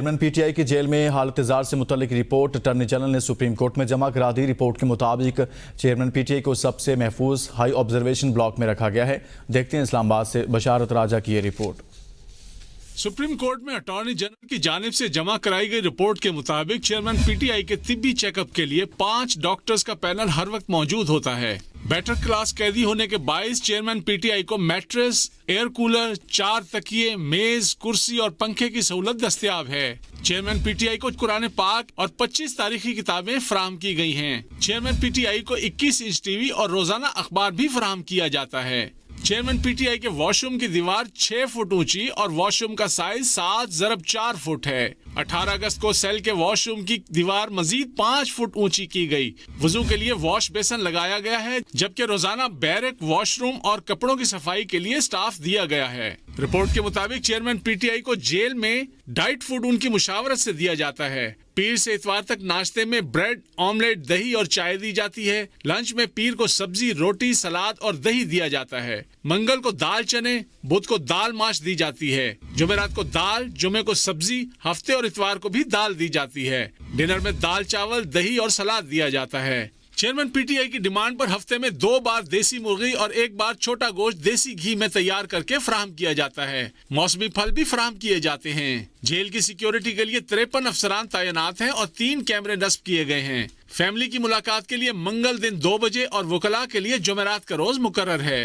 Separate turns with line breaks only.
Chairman P T I کی jail میں حالت اعزار سے متعلق رپورٹ اٹارنی جنرل نے سپریم کورٹ میں جمع کرا دی۔ رپورٹ کے مطابق چیئرمین پی ٹی آئی کو سب سے محفوظ ہائی آبزرویشن بلاک میں رکھا گیا ہے۔ دیکھتے ہیں اسلام آباد سے بشارت راجہ کی یہ رپورٹ۔
سپریم کورٹ میں اٹارنی جنرل کی جانب سے جمع کرائی گئی رپورٹ کے مطابق چیئرمین پی ٹی آئی کے طبی چیک اپ کے لیے 5 ڈاکٹرز کا پینل ہر وقت موجود ہوتا ہے۔ بیٹر کلاس قیدی ہونے کے باعث چیئرمین پی ٹی آئی کو میٹریس، ایئر کولر، 4 تکیے، میز، کرسی اور پنکھے کی سہولت دستیاب ہے۔ چیئرمین پی ٹی آئی کو قرآن پاک اور 25 تاریخی کتابیں فراہم کی گئی ہیں۔ چیئرمین پی ٹی آئی کو 21 انچ ٹی وی اور روزانہ اخبار بھی فراہم کیا جاتا ہے۔ چیئرمین پی ٹی آئی کے واش روم کی دیوار 6 فٹ اونچی اور واش روم کا سائز 7x4 فٹ ہے۔ 18 اگست کو سیل کے واش روم کی دیوار مزید 5 فٹ اونچی کی گئی۔ وضو کے لیے واش بیسن لگایا گیا ہے، جبکہ روزانہ بیرک، واش روم اور کپڑوں کی صفائی کے لیے سٹاف دیا گیا ہے۔ رپورٹ کے مطابق چیئرمین پی ٹی آئی کو جیل میں ڈائٹ فوڈ ان کی مشاورت سے دیا جاتا ہے۔ پیر سے اتوار تک ناشتے میں بریڈ، آملیٹ، دہی اور چائے دی جاتی ہے۔ لنچ میں پیر کو سبزی، روٹی، سلاد اور دہی دیا جاتا ہے۔ منگل کو دال چنے، بدھ کو دال ماش دی جاتی ہے۔ جمعرات کو دال، جمعے کو سبزی، ہفتے اور اتوار کو بھی دال دی جاتی ہے۔ ڈنر میں دال چاول، دہی اور سلاد دیا جاتا ہے۔ چیئرمین پی ٹی آئی کی ڈیمانڈ پر ہفتے میں 2 بار دیسی مرغی اور 1 بار چھوٹا گوشت دیسی گھی میں تیار کر کے فراہم کیا جاتا ہے۔ موسمی پھل بھی فراہم کیے جاتے ہیں۔ جیل کی سیکیورٹی کے لیے 53 افسران تعینات ہیں اور 3 کیمرے نصب کیے گئے ہیں۔ فیملی کی ملاقات کے لیے منگل دن 2 بجے اور وکلاء کے لیے جمعرات کا روز مقرر ہے۔